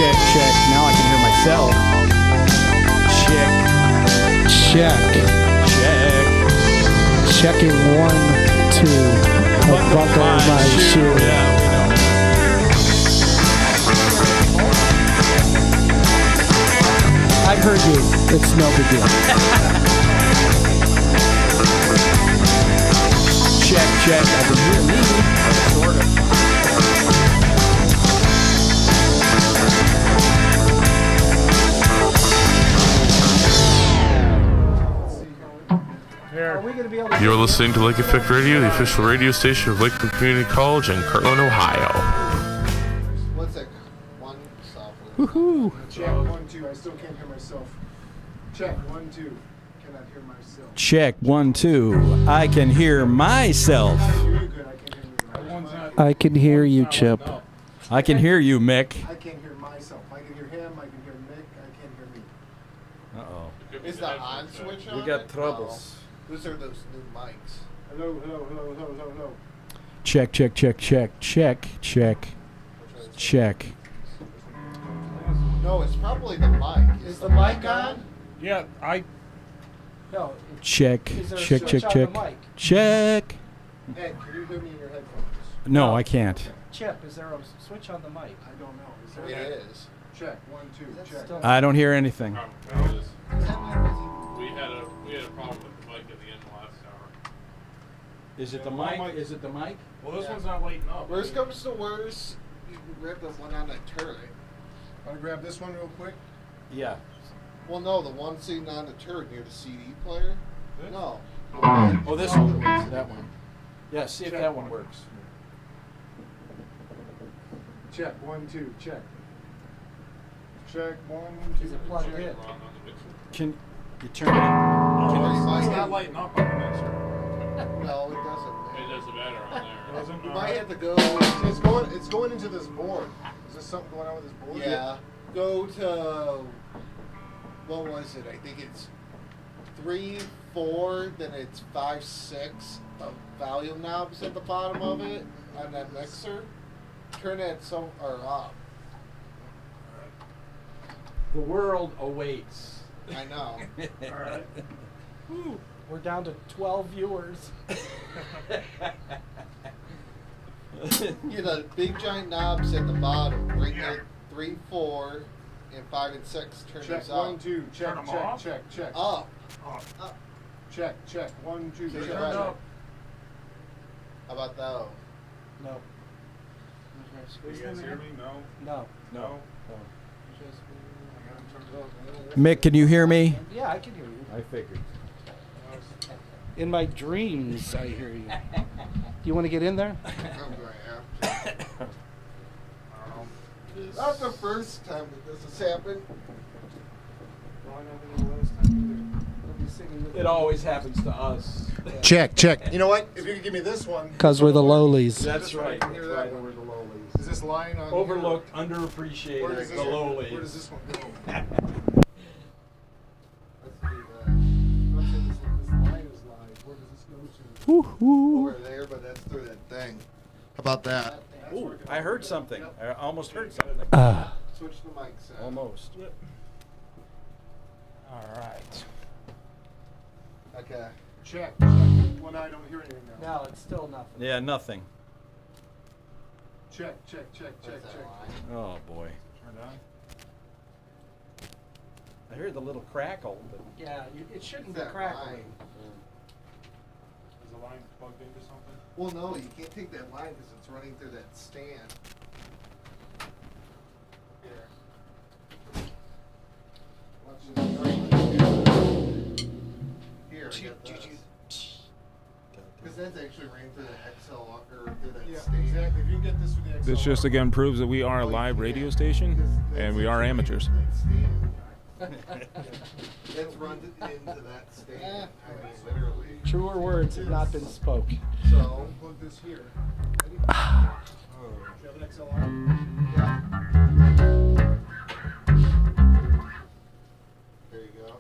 check, check. Now I can hear myself. Check. Check. Check. Checking 1, 2. Buckle my shoe. Yeah, we know. I've heard you. It's no big deal. Check, check. I can hear me. Sort of. You're listening to Lake Effect Radio, the official radio station of Lakeland Community College in Kirtland, Ohio. One second. One softly. Woohoo. Check 1, 2. I still can't hear myself. Check 1, 2. Cannot hear myself. Check 1, 2. I can hear myself. I hear you good. I can't hear you. I can hear you, Chip. I can hear you, Mick. I can't hear myself. I can hear him. I can hear Nick. I can't hear me. Uh-oh. Is the on switch on? We got it? troubles. No. Those are those new mics. Hello, hello, hello, hello, hello, hello. Check, check, check, check, check, check, check. No, it's probably the mic. Is the mic on? Yeah, No. Check, Is there a check, switch check, on check, the mic? check. Ed, can you hear me in your headphones? No, I can't. Chip, is there a switch on the mic? I don't know. Is there It is. Check 1, 2. Check. still- I don't hear anything. We had a problem with the mic at the end of last hour. Is it the mic? Is it the mic? well, this one's not lighting up. Worst comes to worst, you can grab the one on that turret. Want to grab this one real quick? Yeah. Well, no, the one sitting on the turret near the CD player. This? No. Oh, this one. That one. Yeah, see if that one works. Check 1, 2. Check. Check 1, 2. Is it plugged check. in? Can you turn it? Or you It's might not have- lighting up on the mixer. No, it doesn't. It doesn't matter on there. Doesn't You might have to go. It's going into this board. Is there something going on with this board? Yeah. Go to. What was it? I think it's 3, 4. Then it's 5, 6. Volume knobs at the bottom of it on that mixer. Turn it up. The world awaits. I know. All right. Woo. We're down to 12 viewers. You know, big giant knobs at the bottom. Bring it 3, 4, and 5 and 6. Turn Check those 1, up. 2. Check, Turn 'em check, off? check, check. Up. Up. Check, check. 1, 2, Turn check. it Turned up. up. How about that? No. Do you guys hear me? No. No. No. Mick, can you hear me? Yeah, I can hear you. I figured. In my dreams, I hear you. You want to get in there? I'm going to have to. Not the first time that this has happened. It always happens to us. Check, check. You know what? If you could give me this one. Because we're the lowlies. That's right. Hear That's that right. one. We're the lowlies. Is this line on Overlooked, Where does underappreciated, this the one- lowlies. Where does this one go? Let's do that. Let's say this line is live. Where does this go to? Woohoo. Over there, but that's through that thing. How about that? Ooh, I heard something. I almost heard something. Switch the mics out. Almost. All right. Okay. Check. One eye, don't hear anything now. No, it's still nothing. Yeah, nothing. Check, check, check, check, Where's that check. line? Oh boy. Turned on. I heard the little crackle, but Yeah, it shouldn't be That crackling. line. Is the line plugged into something? Well, no, you can't take that line because it's running through that stand. Here. Watch this. Here, I got this. Because that's actually running through the XL or through that Yeah, stand. exactly. If you can get this with the XL. This just again proves that we are a live radio station and we are amateurs. It's run into that stand. I mean, literally. Truer words have not been spoke. So, Plug this here. Ready? Do oh, you have an XLR? yeah. There you go.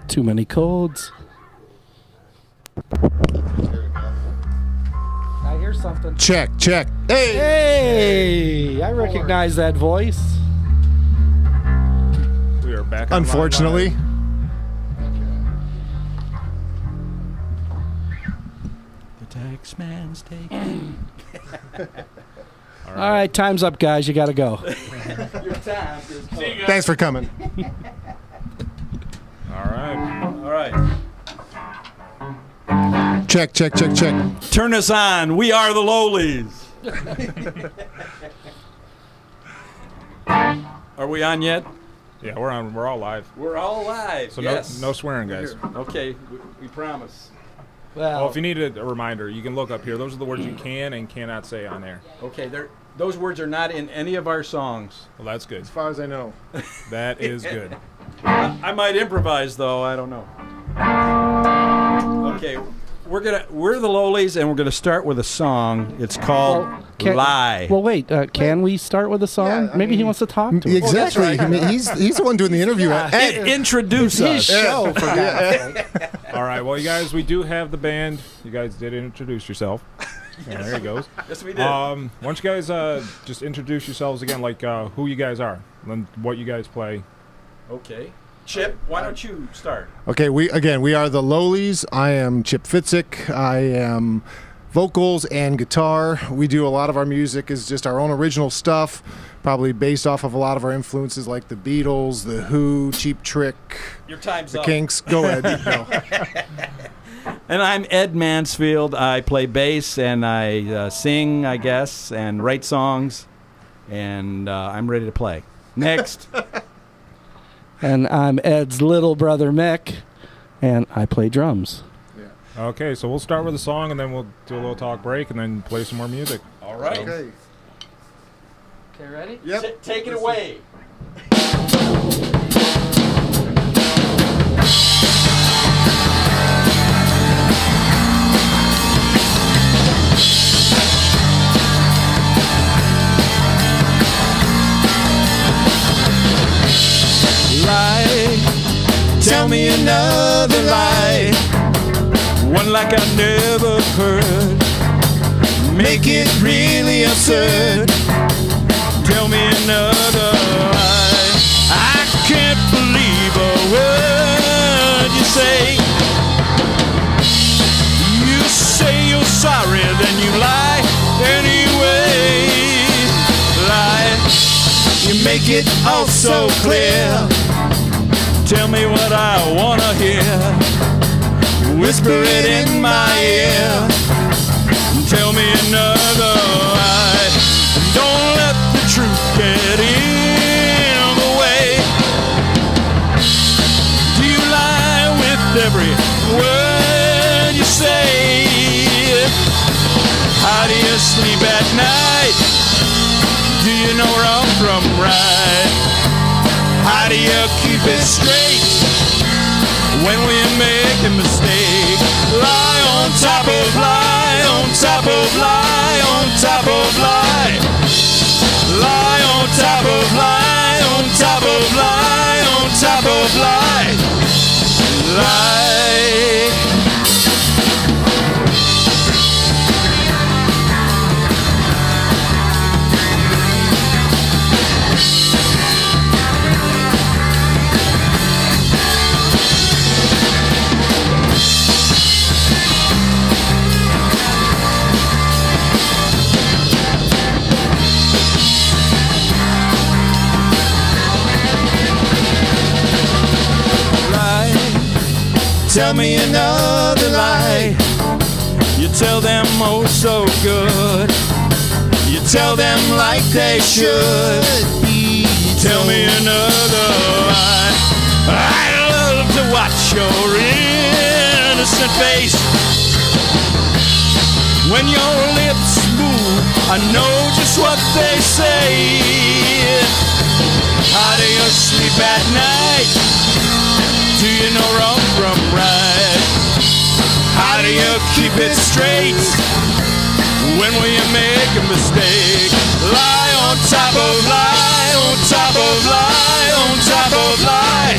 Too many codes. something. Check. Hey! Hey! I recognize that voice. We are back. on Unfortunately. The tax man's taking. All right, time's up, guys. You got to go. Your time is close. Thanks for coming. All right. All right. Check. Turn us on. We are the lowlies. Are we on yet? Yeah, we're on. We're all live. We're all live. So yes. no swearing, guys. Okay, we promise. Well, if you need a reminder, you can look up here. Those are the words you can and cannot say on air. Okay, those words are not in any of our songs. Well, that's good. As far as I know. That is good. I might improvise though. I don't know. Okay, we're the lowlies, and we're gonna start with a song. It's called "Lie." Well, wait. Can we start with a song? Yeah, Maybe he wants to talk to us. Exactly. right. I mean, he's the one doing the interview. Introduce His us. show, for God's sake. All right. Well, you guys, we do have the band. You guys did introduce yourself. Yeah, there he goes. Yes, we did. Why don't you guys just introduce yourselves again, like who you guys are, and what you guys play. Okay. Chip, why don't you start? Okay, we are the Lowlies. I am Chip Fitzik. I am vocals and guitar. We do a lot of our music is just our own original stuff, probably based off of a lot of our influences like the Beatles, the Who, Cheap Trick, Your time's the up. Kinks. Go ahead. No. And I'm Ed Mansfield. I play bass and I sing, I guess, and write songs. And I'm ready to play. Next. And I'm Ed's little brother, Mick, and I play drums. Okay, so we'll start with a song, and then we'll do a little talk break, and then play some more music. All right. Okay. Okay, ready? Yep. Take it away. Lie, tell me another lie, one like I never heard. Make it really absurd. Tell me another lie. I can't believe a word you say. You say you're sorry, then you lie anyway. Lie, you make it all so clear. Tell me what I wanna hear. Whisper it in my ear. Tell me another lie. Don't let the truth get in the way. Do you lie with every word you say? How do you sleep at night? Do you know wrong from right? How do you keep it straight when we make a mistake? Lie on top of lie, on top of lie, on top of lie. Lie on top of lie, on top of lie, on top of lie. Lie. Tell me another lie. You tell them oh so good. You tell them like they should. Tell me another lie. I love to watch your innocent face. When your lips move, I know just what they say. How do you sleep at night? Do you know wrong from right? How do you keep it straight when we make a mistake? Lie on top of lie, on top of lie, on top of lie.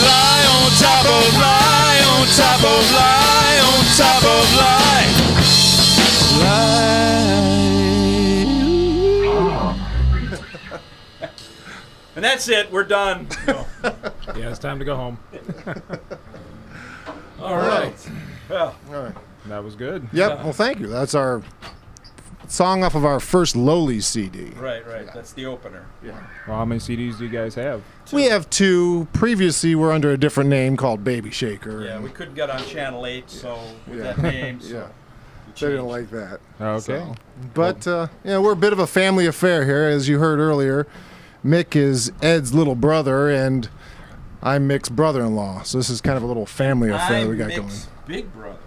Lie on top of lie, on top of lie, on top of lie. Lie. And that's it. We're done. No. Yeah, it's time to go home. All right. Well, All right. That was good. Yep. Well, thank you. That's our song off of our first lowlies CD. right. That's the opener. Yeah. Well, how many CDs do you guys have? We have 2. Previously, we're under a different name called Baby Shaker. Yeah, and- we couldn't get on Channel 8, so with Yeah. that name, so Yeah. we They didn't changed. like that. Okay. So, but we're a bit of a family affair here, as you heard earlier. Mick is Ed's little brother, and I'm Mick's brother-in-law. So this is kind of a little family affair I'm we got Mick's going. big brother.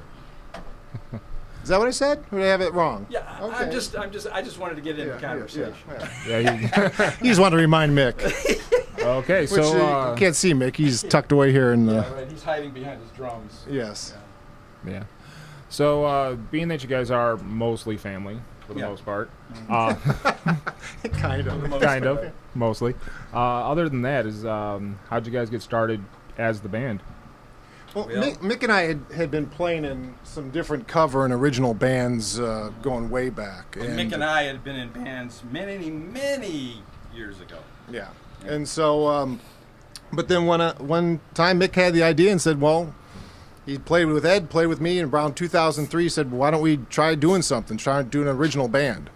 Is that what I said? Or did I have it wrong? Yeah, Okay. I just wanted to get in the conversation. Yeah. Yeah. You just wanted to remind Mick. Okay. Which So. you can't see Mick. He's tucked away here in the. Yeah, right. He's hiding behind his drums. Yes. Yeah. So, being that you guys are mostly family for the Yeah. most part, Kind of. kind of, mostly. Other than that, is how'd you guys get started as the band? Well, Well- Mick and I had been playing in some different cover and original bands going way back. And Mick and I had been in bands many years ago. Yeah. And so, but then one time Mick had the idea and said, well, he played with Ed, played with me, and around 2003 said, well, why don't we try doing something, try doing an original band.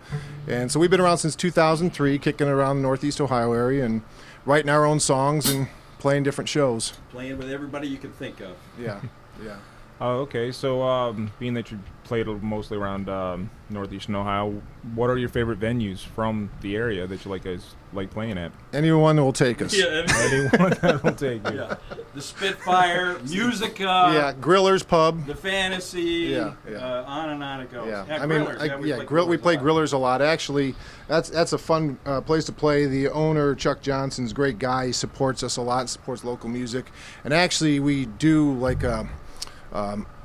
And so we've been around since 2003, kicking around the Northeast Ohio area and writing our own songs and playing different shows. Playing with everybody you can think of. Yeah, yeah. Oh, okay. So, being that you played mostly around Northeastern Ohio, what are your favorite venues from the area that you like playing at? Anyone will take us. Yeah, Anyone that will take you. yeah. The Spitfire, Musica, Yeah, Griller's Pub. the Fantasy, Yeah. on and on it goes. Yeah, Yeah, I mean, Grillers, we play a lot. Grillers a lot. Actually, that's a fun place to play. The owner, Chuck Johnson's a great guy. He supports us a lot, supports local music, and actually we do like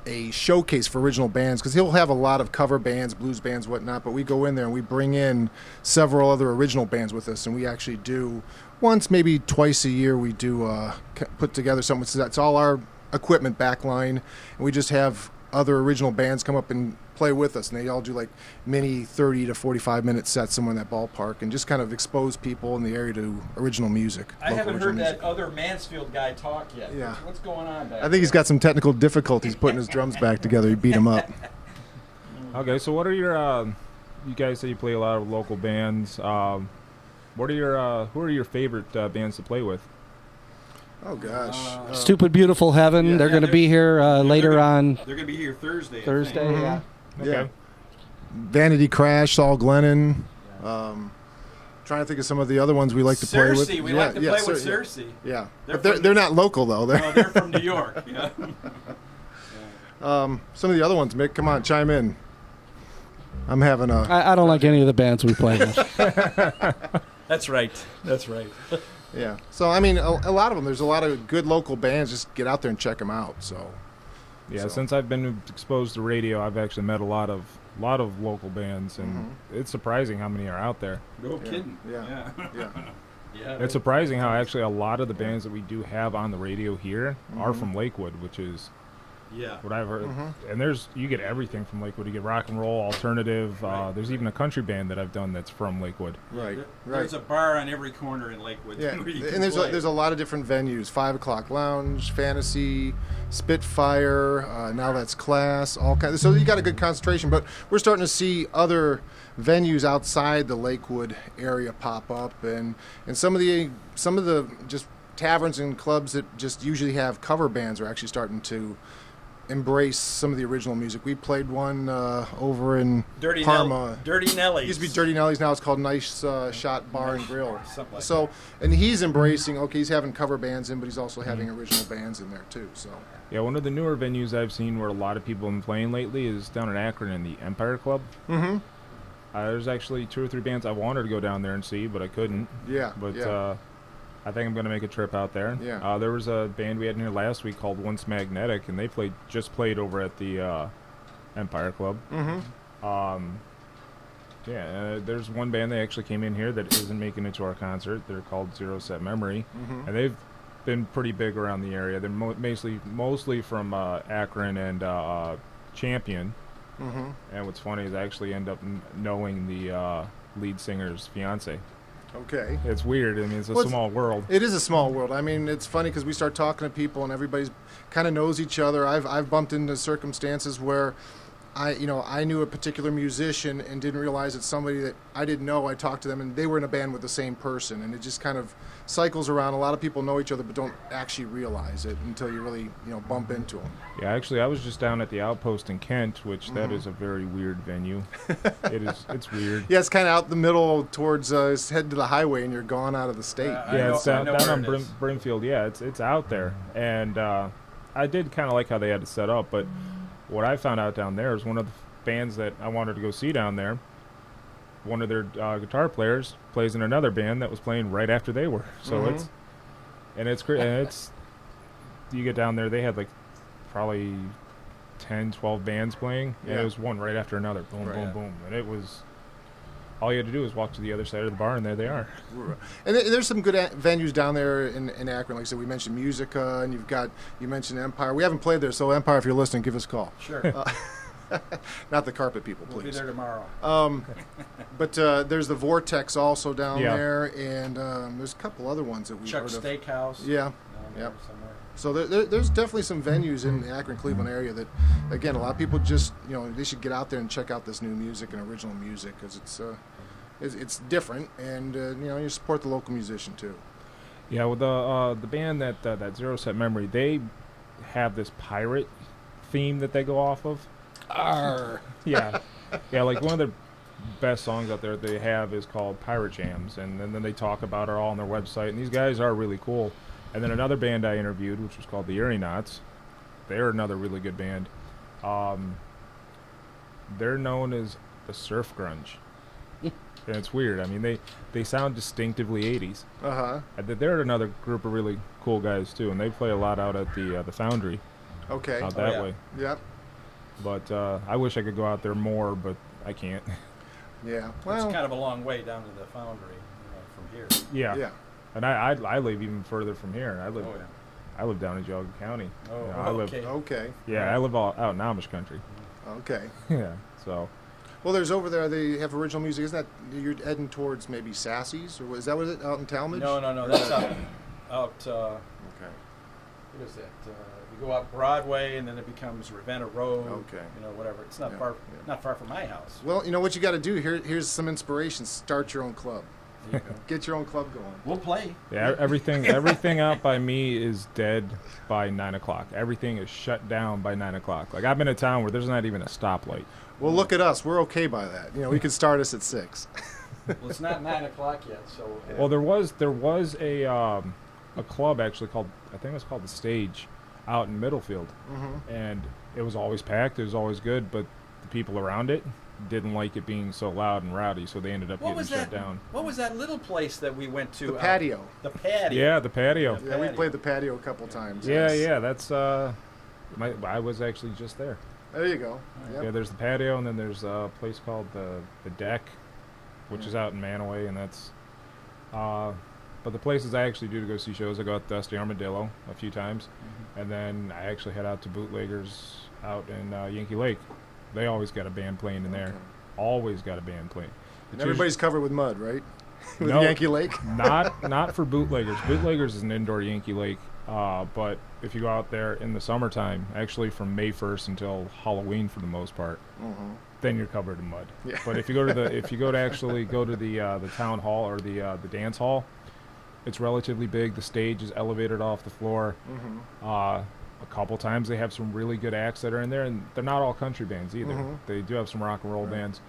a showcase for original bands because he'll have a lot of cover bands, blues bands, whatnot. But we go in there and we bring in several other original bands with us, and we actually do once, maybe twice a year. We do put together something. So that's all our equipment backline, and we just have other original bands come up and play with us, and they all do like mini 30 to 45 minute sets somewhere in that ballpark, and just kind of expose people in the area to original music. I local haven't original heard music. that other Mansfield guy talk yet. Yeah. What's going on back I think he's got some technical difficulties putting his drums back together. He beat him up. Okay. So, what are your? You guys say you play a lot of local bands. What are your? Who are your favorite bands to play with? Oh gosh. Stupid Beautiful Heaven. Yeah, they're going to they're- be here later gonna- on They're going to be here Thursday. I Thursday. think. Yeah. Yeah. Vanity Crash, Saul Glennon. Trying to think of some of the other ones we like to play with. Cersei, we like to play with Cer- Cersei. Yeah, They're but from- they're not local though. No, they're from New York. Yeah. Some of the other ones. Mick, come on, chime in. I'm having a. I don't like any of the bands we play with. That's right. That's right. Yeah. So I mean, a lot of them. There's a lot of good local bands. Just get out there and check them out. So. Yeah, So- since I've been exposed to radio, I've actually met a lot of local bands, and it's surprising how many are out there. No kidding. Yeah. Yeah. Yeah. Yeah, It's surprising how actually a lot of the bands that we do have on the radio here are from Lakewood, which is yeah. what I've heard. And you get everything from Lakewood. You get rock and roll, alternative. Right. There's even a country band that I've done that's from Lakewood. Right. There's Right. a bar on every corner in Lakewood. Yeah, where you can and play. there's a lot of different venues: 5 O'clock Lounge, Fantasy, Spitfire. Now that's Class. All kinds. So you got a good concentration. But we're starting to see other venues outside the Lakewood area pop up, and some of the just taverns and clubs that just usually have cover bands are actually starting to embrace some of the original music. We played one over in Dirty Parma. Dirty Nellies. It used to be Dirty Nellies. Now it's called Nice Shot Bar and Grill. Something like So, and he's embracing. Okay, he's having cover bands in, but he's also having original bands in there too. So, Yeah, one of the newer venues I've seen where a lot of people have been playing lately is down in Akron in the Empire Club. There's actually 2 or 3 bands I wanted to go down there and see, but I couldn't. yeah, But yeah. I think I'm going to make a trip out there. Yeah. There was a band we had in here last week called Once Magnetic, and they just played over at the Empire Club. There's one band that actually came in here that isn't making it to our concert. They're called Zero Set Memory, and they've been pretty big around the area. They're mostly from Akron and Champion. And what's funny is I actually end up knowing the lead singer's fiance. Okay. It's weird. I mean, it's a Well, small world. It is a small world. I mean, it's funny because we start talking to people and everybody's kind of knows each other. I've bumped into circumstances where I knew a particular musician and didn't realize that somebody that I didn't know, I talked to them and they were in a band with the same person, and it just kind of cycles around. A lot of people know each other but don't actually realize it until you really bump into them. Yeah, actually, I was just down at the Outpost in Kent, which that is a very weird venue. It's weird. Yeah, it's kind of out the middle towards it's heading to the highway and you're gone out of the state. Yeah, it's down on Brimfield. Yeah, it's out there, and I did kind of like how they had it set up, but what I found out down there is one of the bands that I wanted to go see down there, one of their guitar players plays in another band that was playing right after they were. So it's you get down there, they had like probably 10, 12 bands playing, and it was one right after another, boom, boom, boom, and it was all you had to do was walk to the other side of the bar, and there they are. And there's some good venues down there in Akron. Like I said, we mentioned Musica, and you mentioned Empire. We haven't played there, so Empire, if you're listening, give us a call. Sure. Not the carpet people, please. We'll be there tomorrow. But there's the Vortex also down there, and there's a couple other ones that we've Chuck's heard of. Steakhouse. Yeah. Yep. So there's definitely some venues in the Akron, Cleveland area that, again, a lot of people just, they should get out there and check out this new music and original music because it's different, and you support the local musician too. Yeah, with the band that Zero Set Memory, they have this pirate theme that they go off of. Arr. Yeah, like one of the best songs out there they have is called Pirate Jams, and then they talk about it all on their website, and these guys are really cool. And then another band I interviewed, which was called the Erie Knots, they're another really good band. They're known as the surf grunge. And it's weird. I mean, they sound distinctively 80s. They're another group of really cool guys too, and they play a lot out at the Foundry. Okay. Out that way. Yep. But I wish I could go out there more, but I can't. Yeah. Well, it's kind of a long way down to the Foundry from here. Yeah. Yeah. And I live even further from here. Oh, yeah. I live down in Geauga County. Oh, I live, okay. Yeah, I live all out in Amish country. Okay. Yeah. So. Well, there's over there. They have original music. Isn't that you're heading towards maybe Sassy's, or is that what it out in Talmadge? No. That's out. Okay. What is that? You go up Broadway, and then it becomes Ravenna Road. Okay. Whatever. It's not far. Yeah. Not far from my house. Well, you know what you got to do. Here's some inspiration. Start your own club. There you go. Get your own club going. We'll play. Yeah, everything out by me is dead by 9 o'clock. Everything is shut down by 9 o'clock. Like, I've been in a town where there's not even a stoplight. Well, look at us. We're okay by that. We could start us at 6. Well, it's not 9 o'clock yet, so. Well, there was a club actually called, I think it was called The Stage, out in Middlefield, and it was always packed. It was always good, but the people around it didn't like it being so loud and rowdy, so they ended up getting shut down. What was that little place that we went to? The patio. The patio. Yeah, the patio. Yeah, we played the patio a couple times. Yeah, yes. yeah, that's I was actually just there. There you go. Yep. Yeah, there's the patio, and then there's a place called the Deck, which is out in Manaway, and that's but the places I actually do to go see shows, I go out to Dusty Armadillo a few times, and then I actually head out to Bootleggers out in Yankee Lake. They always got a band playing in there. Always got a band playing. And everybody's covered with mud, right? With No, Yankee Lake? not for Bootleggers. Bootleggers is an indoor Yankee Lake, but if you go out there in the summertime, actually from May 1st until Halloween for the most part, then you're covered in mud. Yeah. But if you go to the town hall or the dance hall, it's relatively big. The stage is elevated off the floor. A couple times they have some really good acts that are in there, and they're not all country bands either. They do have some rock and roll bands,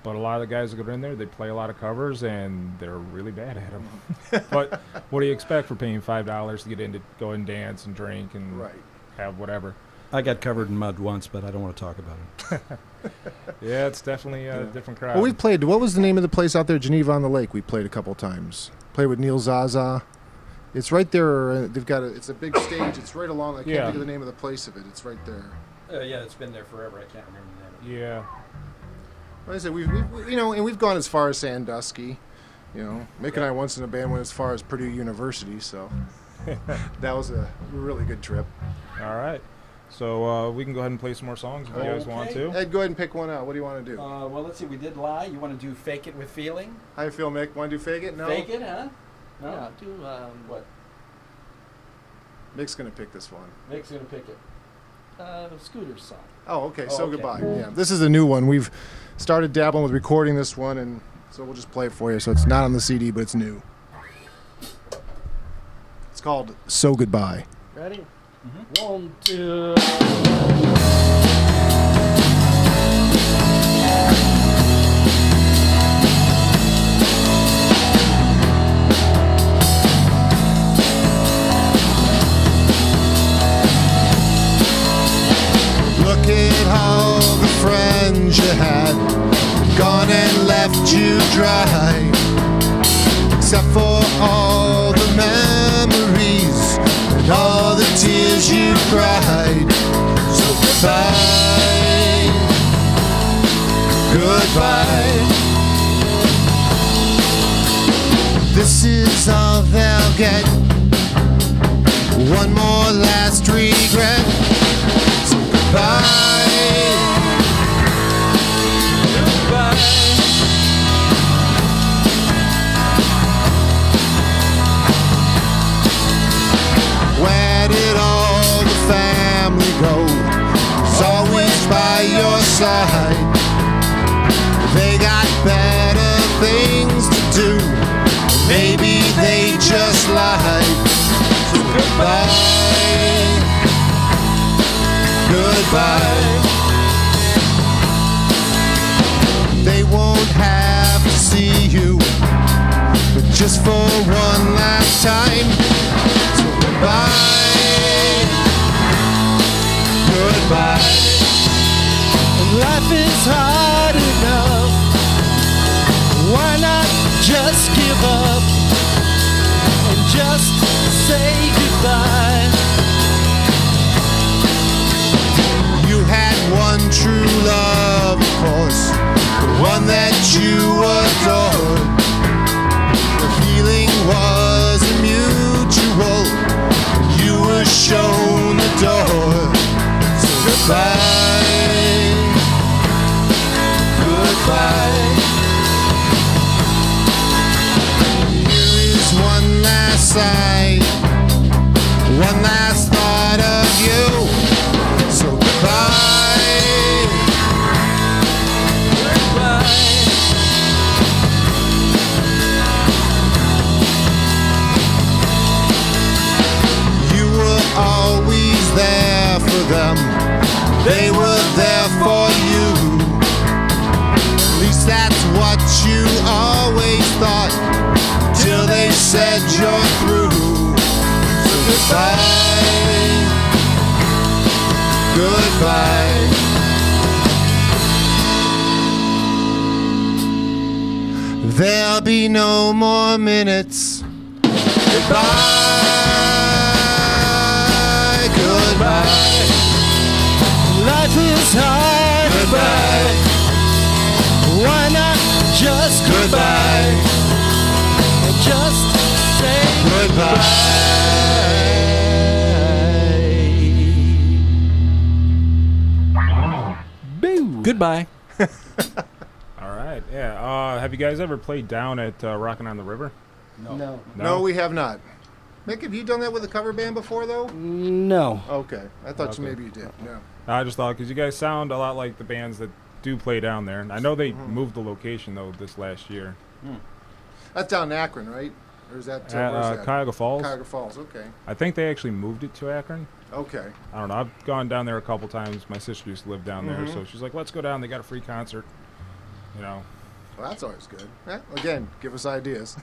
but a lot of the guys that go in there, they play a lot of covers, and they're really bad at them. But what do you expect for paying $5 to get in to go and dance and drink and have whatever? I got covered in mud once, but I don't want to talk about it. Yeah, it's definitely a different crowd. Well, we played. What was the name of the place out there? Geneva on the Lake. We played a couple times. Played with Neil Zaza. It's right there. They've got it's a big stage. It's right along. I can't think of the name of the place of it. It's right there. Yeah, it's been there forever. I can't remember the name. Yeah. Like I said, we've gone as far as Sandusky. Mick and I once in a band went as far as Purdue University. So that was a really good trip. All right. So we can go ahead and play some more songs if you guys want to. Ed, go ahead and pick one out. What do you want to do? Well, let's see. We did Lie. You want to do Fake It with Feeling? How you feel, Mick? Want to do Fake It? No? Fake It, huh? No? Yeah, do What? Mick's going to pick this one. Mick's going to pick it. Scooter's song. Oh, okay. So okay. Goodbye. Yeah, this is a new one. We've started dabbling with recording this one, and so we'll just play it for you. So it's not on the CD, but it's new. It's called So Goodbye. Ready? 1, 2. Look at all the friends you had gone and left you dry, except for all the memories and all the tears you cried. So goodbye, goodbye. This is all they'll get. One more last regret. So goodbye, goodbye. Where did all the family go? It's always by your side. They got better things to do. Maybe they just lied. So goodbye, goodbye. They won't have to see you, but just for one last time. So goodbye, goodbye. Life is hard enough. Why not just give up and just say goodbye? You had one true love, of course, the one that you adored. The feeling was mutual. You were shown the door. So goodbye, goodbye. Here is one last sigh, one last thought of you. So goodbye, goodbye. You were always there for them. They were there for you. At least that's what you always thought, till they said you're through. So goodbye, goodbye. There'll be no more minutes. Goodbye, goodbye. Life is hard. Goodbye. Why not just goodbye? And just say goodbye. Boo! Goodbye. All right. Yeah. Have you guys ever played down at Rockin' on the River? No. No, we have not. Mick, have you done that with a cover band before, though? No. Okay. I thought Okay. maybe you did. No. I just thought because you guys sound a lot like the bands that do play down there. I know they moved the location though this last year. That's down in Akron, right? Or is that where's that? Cuyahoga Falls. Cuyahoga Falls, okay. I think they actually moved it to Akron. Okay. I don't know. I've gone down there a couple times. My sister used to live down there, Mhm. so she's like, "Let's go down. They got a free concert." You know. Well, that's always good. Yeah, again, give us ideas.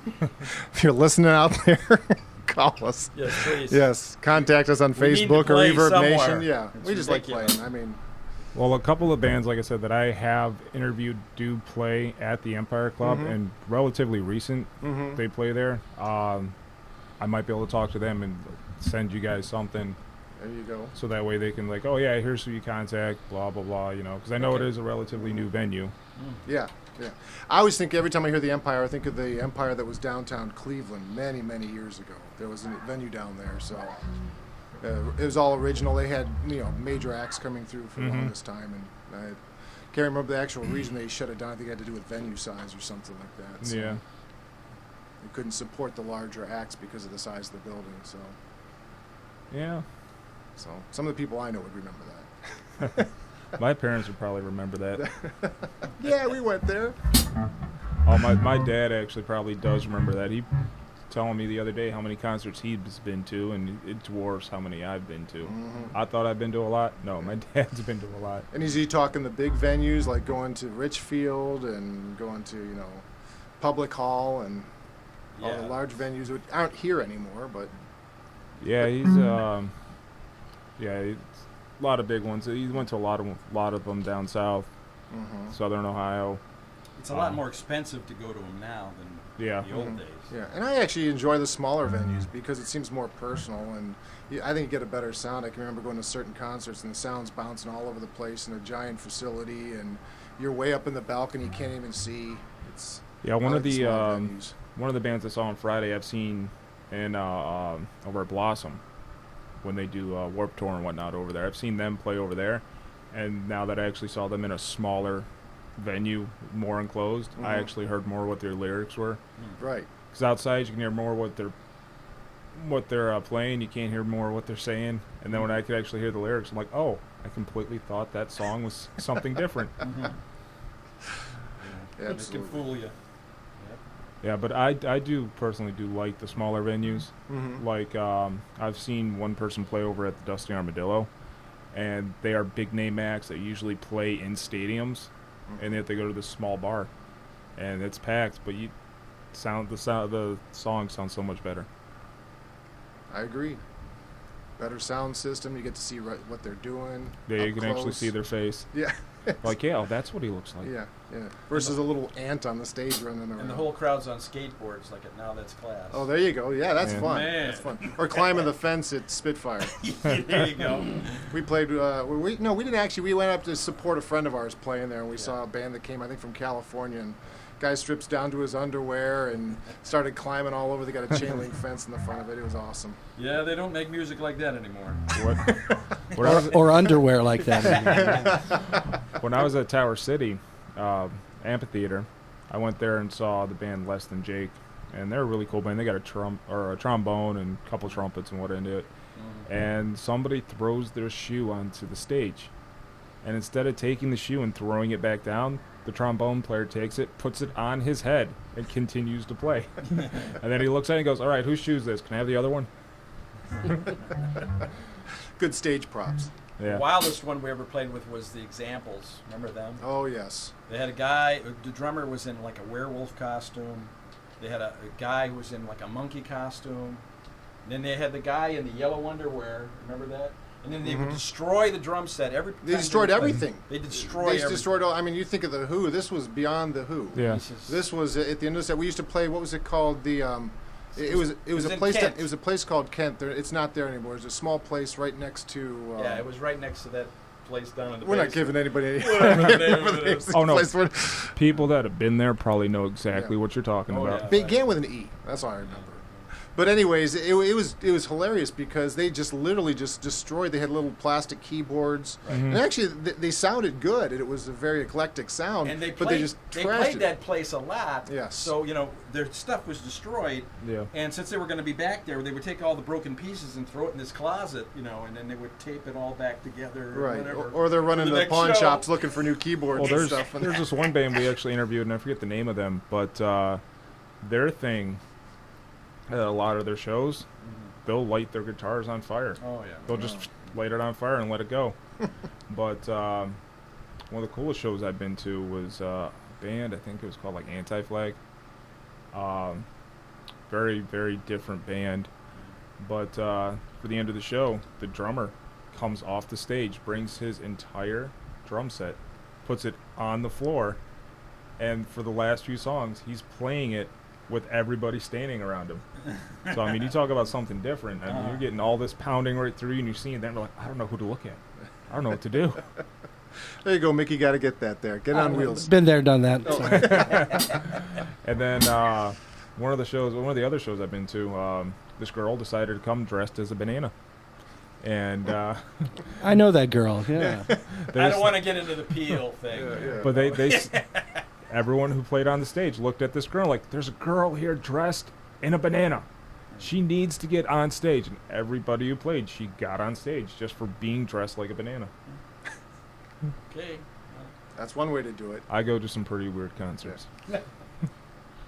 If you're listening out there, call us. Yes, please. Yes, contact us on We need to Facebook or play Reverb somewhere. Nation. Yeah, It's we just ridiculous. like playing. I mean, Well, a couple of bands, like I said, that I have interviewed do play at the Empire Club, Mhm. and relatively recent Mhm. they play there. I might be able to talk to them and send you guys something. there you go. So that way they can like, oh yeah, here's who you contact, blah blah blah, you know, because I know Okay. it is a relatively new venue. Yeah, yeah. I always think every time I hear the Empire, I think of the Empire that was downtown Cleveland many, many years ago. There was a venue down there, so It was all original. They had major acts coming through for the Mhm. longest time, and I can't remember the actual reason they shut it down. I think it had to do with venue size or something like that. So Yeah. they couldn't support the larger acts because of the size of the building. So Yeah. some of the people I know would remember that. My parents would probably remember that. Yeah, we went there. Oh, my dad actually probably does remember that. He telling me the other day how many concerts he's been to, and it dwarfs how many I've been to. I thought I'd been to a lot. No, my dad's been to a lot. And is he talking the big venues like going to Richfield and going to Public Hall and all the large venues which aren't here anymore? But Yeah, he's a lot of big ones. He went to a lot of them down south, Southern Ohio. It's a lot more expensive to go to them now than the old days. Yeah, and I actually enjoy the smaller venues because it seems more personal, and I think you get a better sound. I can remember going to certain concerts and the sound's bouncing all over the place in a giant facility, and you're way up in the balcony, you can't even see. One of the bands I saw on Friday I've seen in over at Blossom when they do Warped Tour and whatnot over there. I've seen them play over there, and now that I actually saw them in a smaller venue, more enclosed, I actually heard more what their lyrics were. Right. Because outside you can hear more what they're playing. You can't hear more what they're saying. And then when I could actually hear the lyrics, I'm like, oh, I completely thought that song was something different. Yeah, It can fool you. Yeah, but I personally do like the smaller venues. Like I've seen one person play over at the Dusty Armadillo, and they are big name acts that usually play in stadiums, and they have to go to this small bar, and it's packed. But the song sounds so much better. I agree. Better sound system. You get to see what they're doing. Yeah, you up can actually close. see their face. Yeah. Like, yeah, that's what he looks like. Yeah. Versus a little ant on the stage running around. And the whole crowd's on skateboards, like at Now That's Class. Oh, there you go. Yeah, that's fun. Man. That's fun. Or climbing the fence at Spitfire. There you go. We played. We didn't actually. We went up to support a friend of ours playing there, and we saw a band that came, I think, from California. And guy strips down to his underwear and started climbing all over. They got a chain link fence in the front of it. It was awesome. Yeah, they don't make music like that anymore. Or underwear like that. When I was at Tower City Amphitheater, I went there and saw the band Less Than Jake, and they're a really cool band. They got a trombone and a couple trumpets and what into it. And somebody throws their shoe onto the stage, and instead of taking the shoe and throwing it back down, the trombone player takes it, puts it on his head, and continues to play. And then he looks at it and goes, all right, whose shoe is this? Can I have the other one? Good stage props. Yeah. The wildest one we ever played with was the Examples. Remember them? Oh, yes. They had a guy, the drummer was in like a werewolf costume. They had a guy who was in like a monkey costume. And then they had the guy in the yellow underwear. Remember that? And then they would destroy the drum set. They destroyed everything. They destroyed destroyed all. I mean, you think of the Who. This was beyond the Who. Yeah. This was at the end of the set. We used to play. What was it called? The it was a in place. Kent. It was a place called Kent. It's not there anymore. It's a small place right next to. Yeah, it was right next to that place down in the We're not basement. giving anybody. Whatever the name of it is. Oh, no. Place. People that have been there probably know exactly what you're talking Oh, about. yeah. Began with an E. That's all I remember. But anyways, it was hilarious because they just literally just destroyed. They had little plastic keyboards, and actually they sounded good. And it was a very eclectic sound. And they but played, they just they trashed played it. that place a lot. Yes. So, their stuff was destroyed. Yeah. And since they were going to be back there, they would take all the broken pieces and throw it in this closet, and then they would tape it all back together. Right. Whatever. Or they're running For to the the next pawn show. shops looking for new keyboards Well, and stuff. there's this one band we actually interviewed, and I forget the name of them, but their thing at a lot of their shows, they'll light their guitars on fire. Oh, yeah. They'll just light it on fire and let it go. But one of the coolest shows I've been to was a band, I think it was called like Anti-Flag. Very, very different band. But for the end of the show, the drummer comes off the stage, brings his entire drum set, puts it on the floor, and for the last few songs, he's playing it with everybody standing around him. So, I mean, you talk about something different. I mean, you're getting all this pounding right through you, and you're seeing that, and you're like, I don't know who to look at. I don't know what to do. There you go, Mickey. Got to get that there. Get on wheels. Been there, done that. And then one of the other shows I've been to, this girl decided to come dressed as a banana. And I know that girl. Yeah. I don't want to get into the Peel thing. but they everyone who played on the stage looked at this girl like, there's a girl here dressed in a banana. She needs to get on stage. And everybody who played, she got on stage just for being dressed like a banana. Okay. That's one way to do it. I go to some pretty weird concerts.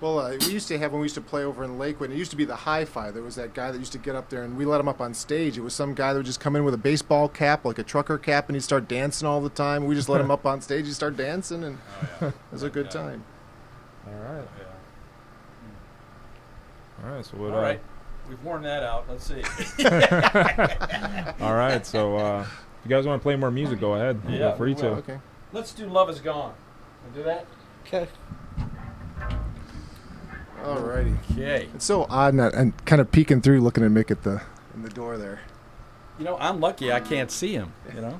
Well, we used to have, when we used to play over in Lakewood, it used to be the Hi-Fi. There was that guy that used to get up there, and we let him up on stage. It was some guy that would just come in with a baseball cap, like a trucker cap, and he'd start dancing all the time. We just let him up on stage. He'd start dancing, and it was a good time. All right. Yeah. All right, so what... All right. We've worn that out. Let's see. All right, so if you guys want to play more music, go ahead. Yeah, Feel free to. Okay. Let's do Love Is Gone. Wanna do that? Okay. Alrighty. Okay. It's so odd and kind of peeking through, looking at Mick in the door there. You know, I'm lucky I can't see him, you know?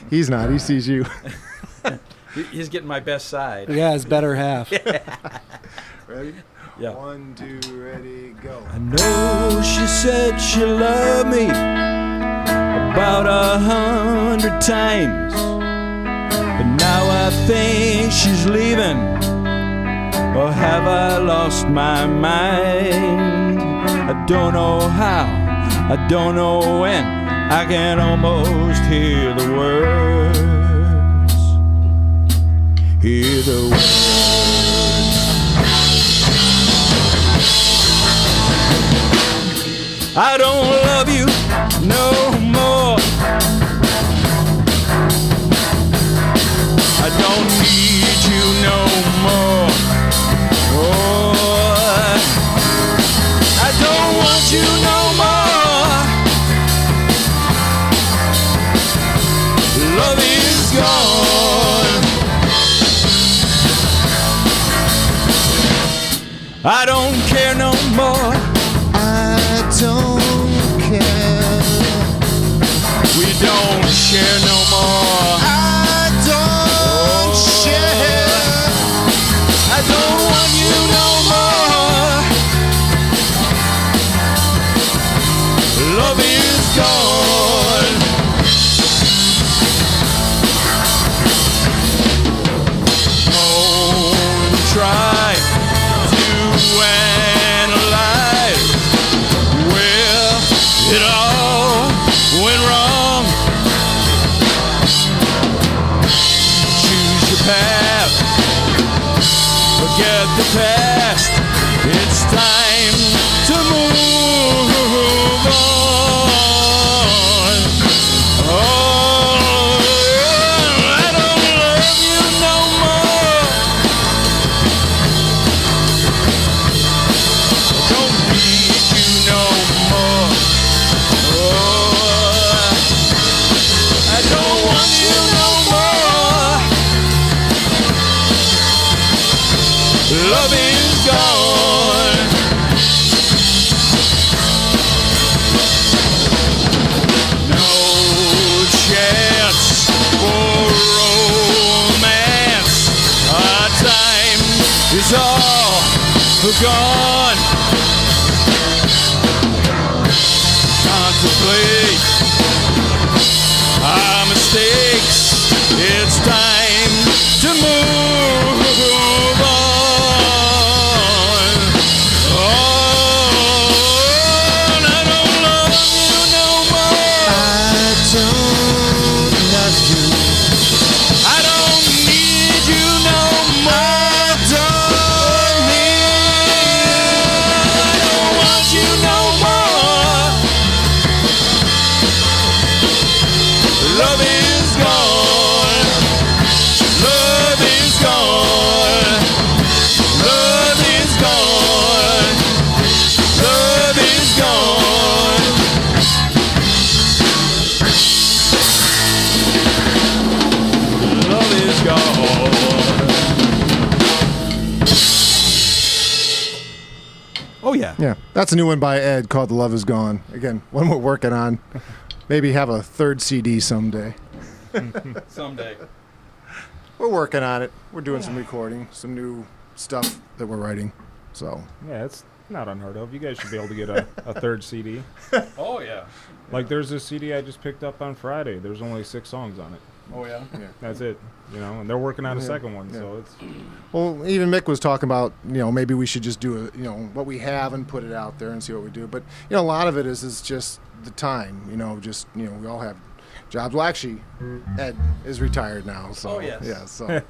He's not. He sees you. He's getting my best side. Yeah, his better half. Ready? Yeah. 1, 2, ready, go. I know she said she loved me about 100 times, but now I think she's leaving. Or have I lost my mind? I don't know how, I don't know when. I can almost hear the words. Hear the words. I don't love you no more. I don't need you no more. Oh, I don't want you no more. Love is gone. I don't care no more. I don't care. We don't share no more. I don't share. I don't want you no more. Love is gone. Don't try to analyze where it all went wrong. Choose your path. Forget the past. It's time to move on. Oh, I don't love you no more. I don't need you no more. Oh, I don't want you no more. Love is gone. No chance for romance. Our time is all gone. Contemplate our mistakes. It's time to move on. Love is gone. Love is gone. Love is gone. Love is gone. Love is gone. Oh yeah. Yeah, that's a new one by Ed called "The Love Is Gone." Again, one we're working on. Maybe have a third CD someday. Someday. We're working on it. We're doing some recording, some new stuff that we're writing. So Yeah, it's not unheard of. You guys should be able to get a third CD. Oh yeah. Like there's this CD I just picked up on Friday. There's only 6 songs on it. Oh yeah. That's it. And they're working on a second one. So it's. Well, even Mick was talking about, maybe we should just do what we have and put it out there and see what we do. But a lot of it is just the time. We all have jobs. Well, actually, Ed is retired now. So oh yes. Yeah. So,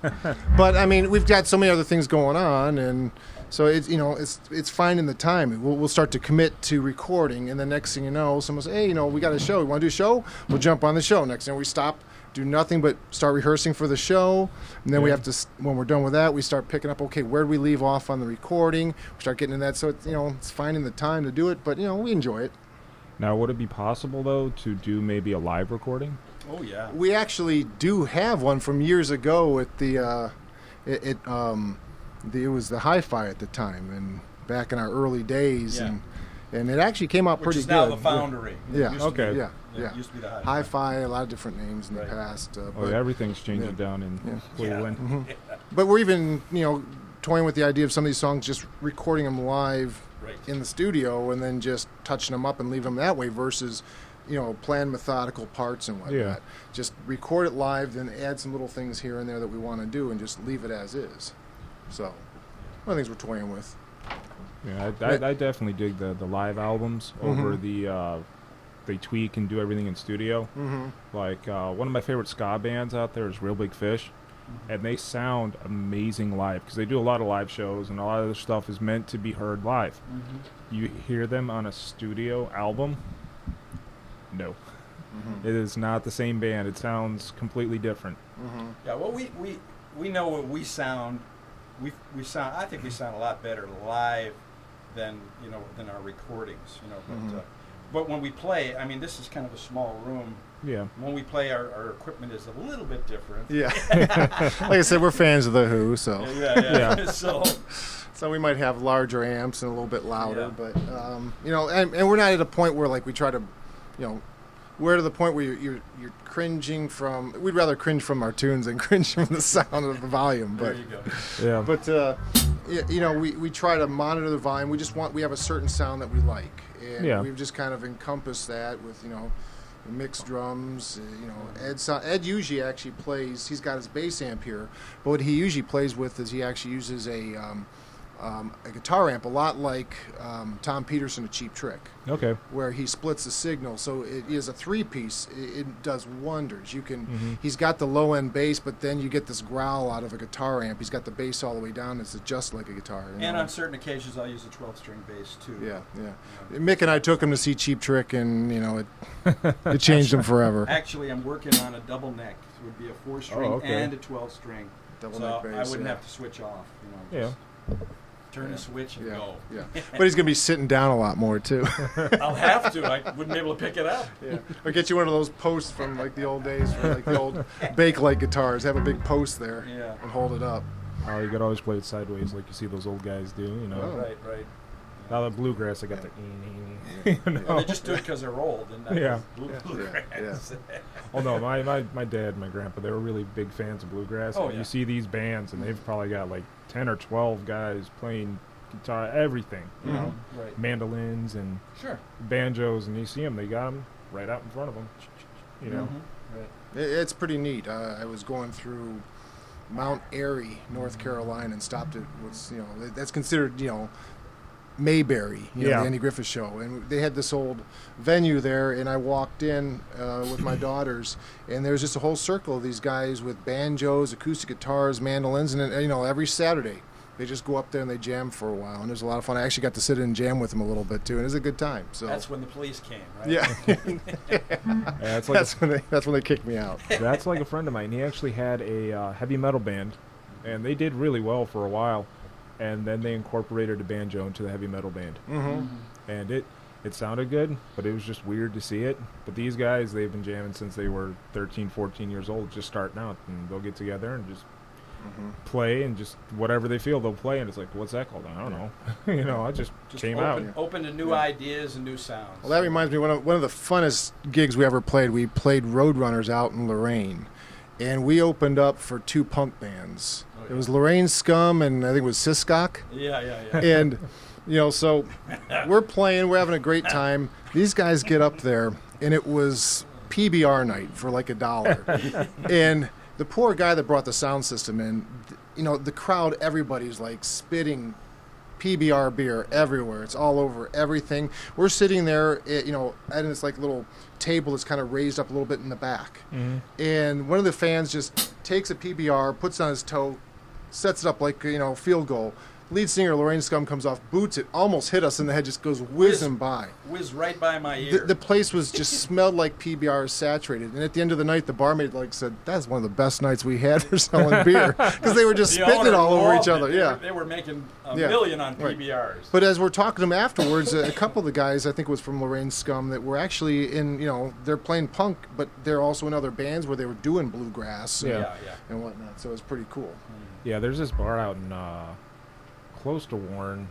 but I mean, we've got so many other things going on, and so it's finding the time. We'll start to commit to recording, and the next thing you know, someone says, hey, we got a show. You want to do a show? We'll jump on the show. Next thing we stop. Do nothing but start rehearsing for the show, and then we have to. When we're done with that, we start picking up. Okay, where do we leave off on the recording? We start getting in that. So it's it's finding the time to do it, but we enjoy it. Now, would it be possible though to do maybe a live recording? Oh yeah. We actually do have one from years ago at the. It was the Hi-Fi at the time, and back in our early days, and it actually came out pretty good. Which is now the Foundry. Yeah. Okay. Yeah. It used to be the Hi-Fi, a lot of different names in the past. But everything's changing down in Cleveland. Yeah. Mm-hmm. But we're even, toying with the idea of some of these songs, just recording them live in the studio and then just touching them up and leave them that way versus, planned methodical parts and whatnot. Yeah. Just record it live, then add some little things here and there that we want to do and just leave it as is. So, one of the things we're toying with. Yeah, I definitely dig the live albums over the... They tweak and do everything in studio. Like one of my favorite ska bands out there is Real Big Fish, and they sound amazing live because they do a lot of live shows and a lot of their stuff is meant to be heard live. You hear them on a studio album, no. It is not the same band. It sounds completely different. Yeah, well, we know what we sound. We sound. I think we sound a lot better live than than our recordings. But when we play, I mean, this is kind of a small room. Yeah. When we play, our equipment is a little bit different. Yeah. Like I said, we're fans of The Who, so. Yeah. So we might have larger amps and a little bit louder, but, and we're not at a point where, like, we try to, we're to the point where you're cringing from, we'd rather cringe from our tunes than cringe from the sound of the volume. But, there you go. Yeah. But, we try to monitor the volume. We have a certain sound that we like. And we've just kind of encompassed that with, mixed drums. Ed usually actually plays, he's got his bass amp here, but what he usually plays with is he actually uses a guitar amp, a lot like Tom Peterson, A Cheap Trick. Okay. Where he splits the signal, so it is a 3-piece. It does wonders. You can. He's got the low end bass, but then you get this growl out of a guitar amp. He's got the bass all the way down. It's just like a guitar. And on certain occasions, I'll use a 12-string bass too. Yeah. Mick and I took him to see Cheap Trick, and it changed him forever. Actually, I'm working on a double neck. It would be a 4-string and a 12-string. Double neck bass. I wouldn't have to switch off. Turn the switch and go. Yeah, but he's going to be sitting down a lot more, too. I'll have to. I wouldn't be able to pick it up. Yeah. Or get you one of those posts from, like, the old days, from, like, the old Bakelite guitars. Have a big post there and hold it up. Oh, you could always play it sideways like you see those old guys do, Right. Now the bluegrass, I got the... Well, they just do it because they're old. And bluegrass. Oh, no, my dad and my grandpa, they were really big fans of bluegrass. Oh, You see these bands, and they've probably got, like, 10 or 12 guys playing guitar, everything, mandolins and banjos, and you see them, they got them right out in front of them, It's pretty neat. I was going through Mount Airy, North Carolina, and stopped at what's that's considered Mayberry, the Andy Griffith Show, and they had this old venue there, and I walked in with my daughters, and there was just a whole circle of these guys with banjos, acoustic guitars, mandolins, and every Saturday they just go up there and they jam for a while, and it was a lot of fun. I actually got to sit in and jam with them a little bit too, and it was a good time. So that's when the police came, right? Yeah, that's when they kicked me out. That's like a friend of mine. He actually had a heavy metal band, and they did really well for a while. And then they incorporated a banjo into the heavy metal band. And it sounded good, but it was just weird to see it. But these guys, they've been jamming since they were 13, 14 years old, just starting out. And they'll get together and just play, and just whatever they feel, they'll play. And it's like, what's that called? I don't know. I just came out. Open to new ideas and new sounds. Well, that reminds me, one of the funnest gigs we ever played, we played Roadrunners out in Lorraine. And we opened up for 2 punk bands. It was Lorraine Scum and I think it was Siskock. Yeah. And You know, so we're playing, we're having a great time. These guys get up there, and it was PBR night for like $1. And the poor guy that brought the sound system in, you know, the crowd, everybody's like spitting PBR beer everywhere. It's all over everything. We're sitting there, you know, at this like little table that's kind of raised up a little bit in the back. And one of the fans just takes a PBR, puts it on his toe, sets it up like, you know, field goal. Lead singer Lorraine Scum comes off, boots it, almost hit us in the head, just goes whizzing by. Whizzed right by my ear. The place was just smelled like PBR saturated. And at the end of the night, the barmaid like said, "That's one of the best nights we had for selling beer," because they were just spitting it all over each other. They were making a million on PBRs. But as we're talking to them afterwards, a couple of the guys, I think it was from Lorraine Scum, that were actually in, you know, they're playing punk, but they're also in other bands where they were doing bluegrass and whatnot. So it was pretty cool. Yeah, there's this bar out in close to Warren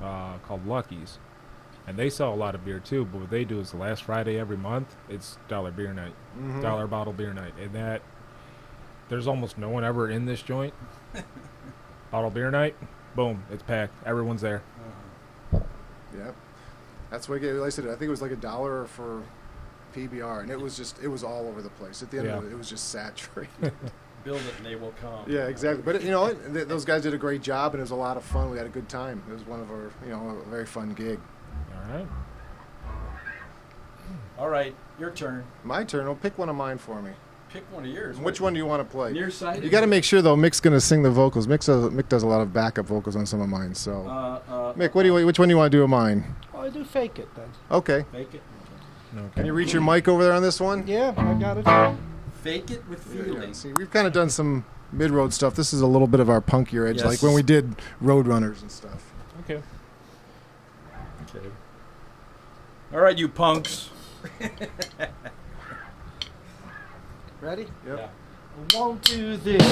called Lucky's, and they sell a lot of beer too, but what they do is the last Friday every month, it's dollar beer night, dollar bottle beer night, and that there's almost no one ever in this joint. Bottle beer night, boom, it's packed, everyone's there. Yep, that's what I said. I think it was like $1 for PBR, and it was all over the place. At the end of it, it was just saturated. Build it and they will come. Yeah, exactly. But, you know, those guys did a great job, and it was a lot of fun. We had a good time. It was one of our, you know, a very fun gig. All right. All right, your turn. My turn. Well, pick one of mine for me. Pick one of yours. Which one do you want to play? Nearsighted. You got to make sure, though, Mick's going to sing the vocals. Mick does a lot of backup vocals on some of mine. So, Mick, which one do you want to do of mine? Well, I do Fake It then. Okay. Fake it. Okay. Can you reach your mic over there on this one? Yeah, I got it. Fake it with feeling. Yeah. See, we've kind of done some mid-road stuff. This is a little bit of our punkier edge, Yes. like when we did Roadrunners and stuff. Okay. All right, you punks. Ready? Yep. I won't do this.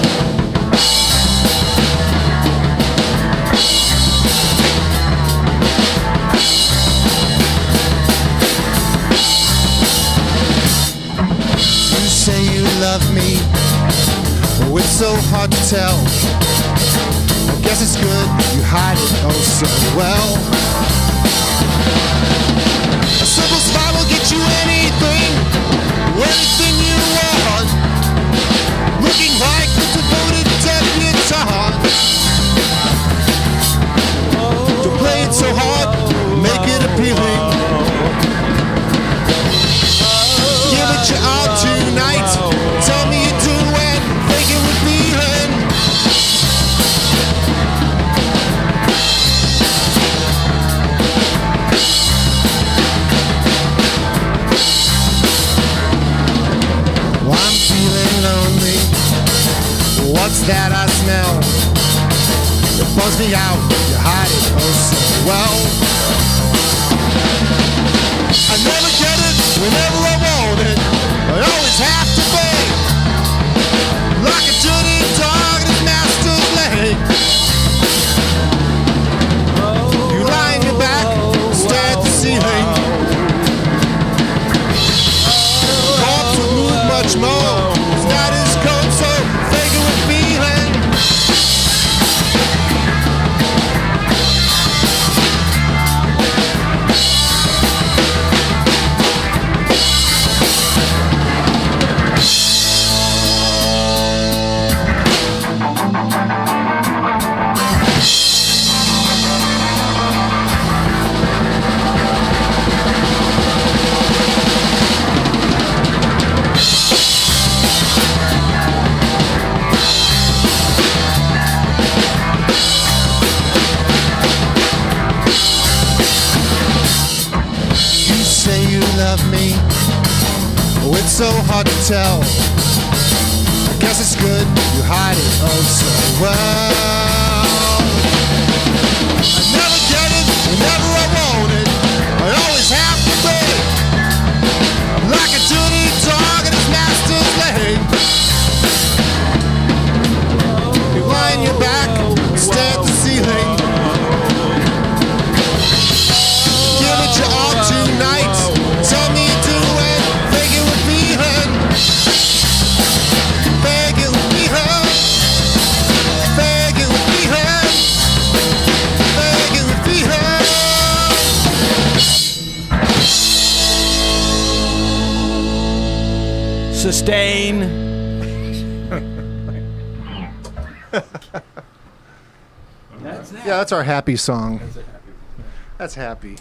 You say you love me, oh, it's so hard to tell. I guess it's good you hide it oh so well. A simple smile will get you anything you want. Looking like a devoted debutante. Don't play it so hard, make it appealing. Give it your all tonight. Tell me you do it, fake it with feeling. Oh, I'm feeling lonely. What's that I smell? It bugs me out. You hide it oh so well. I never get it whenever I want it. I always have to wait. Like a dirty dog in his master's leg. You lie on your back, stare at the ceiling. Corpse will move much more. It's not as cold, so fake it with feeling. You say you love me, oh it's so hard to tell. I guess it's good you hide it oh so well. I never get it whenever I want it. I always have to wait. Like a dirty dog in his master's leg. You lie on your back, stare at the ceiling. Give it your all tonight. Tell me you do it. Fake it with feeling. Fake it with feeling. Fake stain. That's that. Yeah, that's our happy song. That's a happy. That's happy.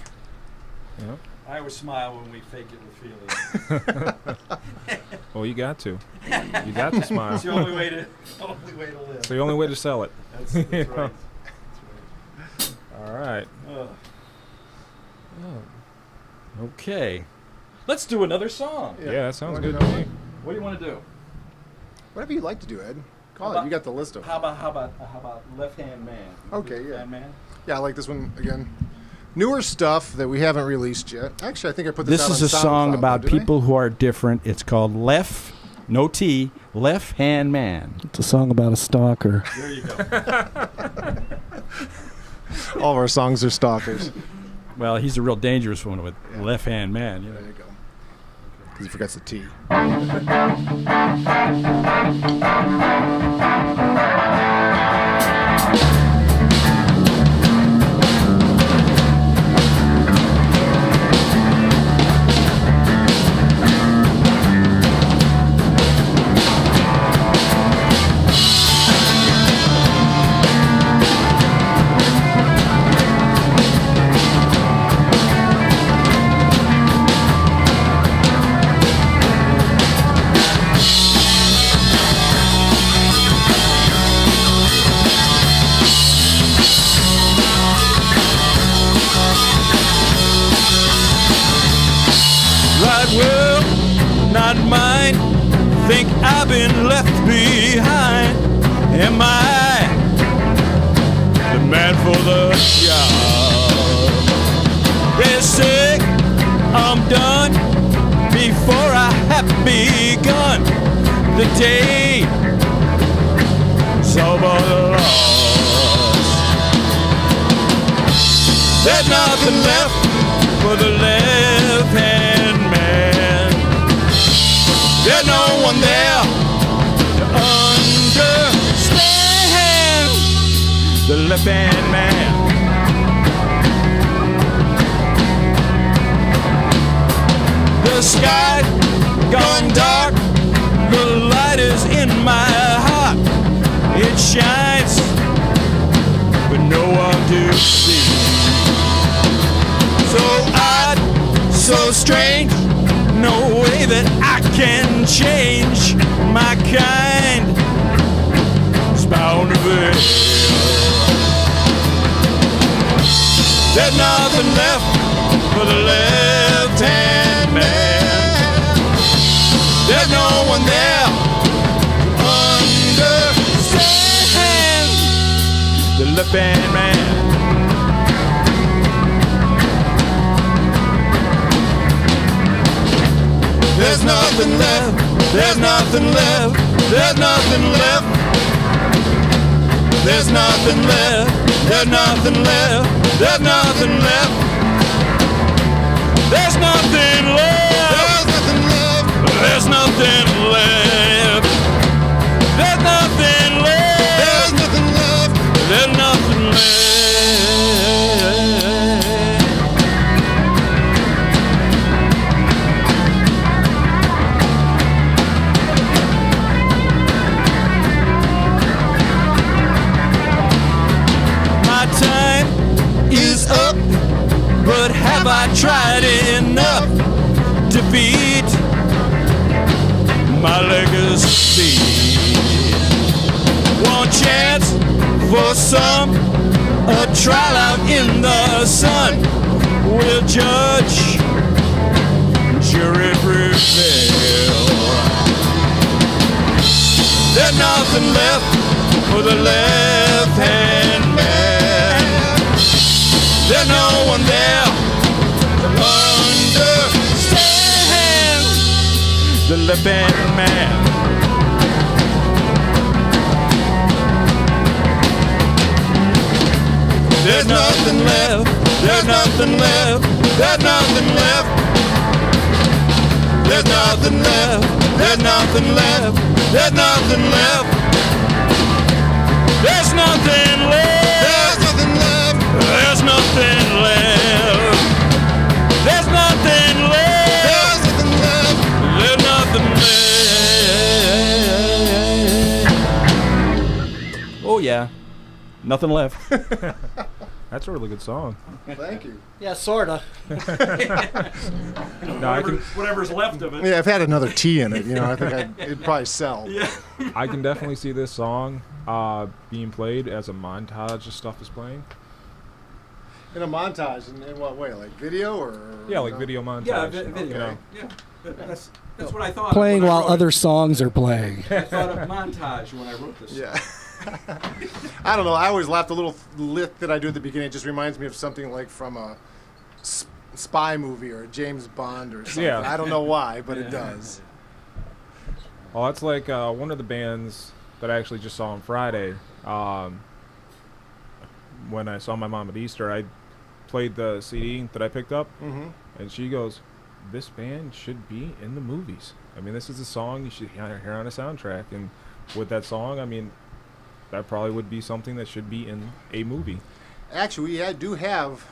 Yep. I always smile when we fake it with feeling. Well, you got to. You got to smile. It's the only way to live. It's the only way to sell it. That's You right. know? That's right. All right. Okay. Let's do another song. Yeah, that sounds Wanna do good to another me. one? What do you want to do? Whatever you like to do, Ed. Call How it. about- You got the list of. How about Left Hand Man? Okay, Left yeah. Hand Man. Yeah, I like this one again. Newer stuff that we haven't released yet. Actually, I think I put this This out is a on song SoundCloud, about didn't I? people who are different. It's called Left, no T, Left Hand Man. It's a song about a stalker. There you go. All of our songs are stalkers. Well, he's a real dangerous one with Left Hand Man. You know. There you go. Because he forgets the T. Right, well, not mine. Think I've been left behind. Am I the man for the job? They say I'm done before I have begun the day. So the lost. There's nothing left for the left-hand man. There's no one there to understand the left-hand man. The sky gone dark, the light is in my heart. It shines, but no one to see. So odd, so strange, no way that I can change my kind. It's bound to be. There's nothing left for the left-hand man. There's no one there to understand the left-hand man. There's nothing left, there's nothing left, there's nothing left. There's nothing left, there's nothing left, there's nothing left. There's nothing left, there's nothing left. There's nothing left, there's nothing left, there's nothing left. Time is up, but have I tried enough to beat my legacy? One chance for some, a trial out in the sun. Will judge, jury prevail. There's nothing left for the left-hand man. There's no one there to understand the left-hand man. There's nothing left, there's nothing left, there's nothing left. There's nothing left, there's nothing left, there's nothing left. There's nothing left, there's nothing left, there's nothing left. There's nothing left, there's nothing left, there's nothing left. yeah. Nothing left. That's a really good song. Thank you. Yeah, sorta. Whatever's left of it. Yeah, if it had another T in it, I think it'd probably sell. Yeah. I can definitely see this song being played as a montage of stuff is playing. In a montage, in what way? Like video or? Yeah, like video montage. Yeah, video. Yeah. That's what I thought. Playing while other songs are playing. I thought of montage when I wrote this. Yeah. I don't know. I always laugh. The little lick that I do at the beginning, it just reminds me of something like from a spy movie or a James Bond or something. Yeah. I don't know why, but it does. Well, that's like one of the bands that I actually just saw on Friday. When I saw my mom at Easter, I played the CD that I picked up, and she goes, "This band should be in the movies. I mean, this is a song you should hear on a soundtrack." And with that song, I mean, that probably would be something that should be in a movie. Actually, we do have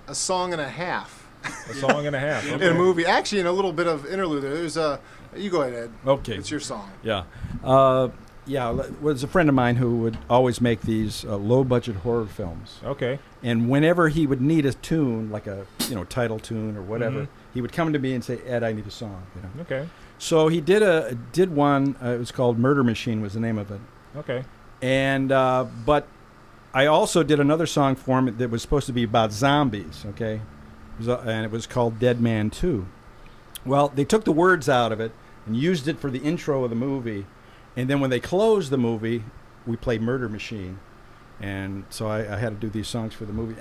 a song and a half. A song and a half. In a movie. Actually, in a little bit of interlude there. There's you go ahead, Ed. Okay. It's your song. Yeah. Was a friend of mine who would always make these low-budget horror films. Okay. And whenever he would need a tune, like a title tune or whatever, he would come to me and say, "Ed, I need a song." Okay. So he did one. It was called "Murder Machine" was the name of it. Okay. And but I also did another song for him that was supposed to be about zombies. Okay, and it was called "Dead Man 2." Well, they took the words out of it and used it for the intro of the movie. And then when they closed the movie, we played Murder Machine. And so I had to do these songs for the movie.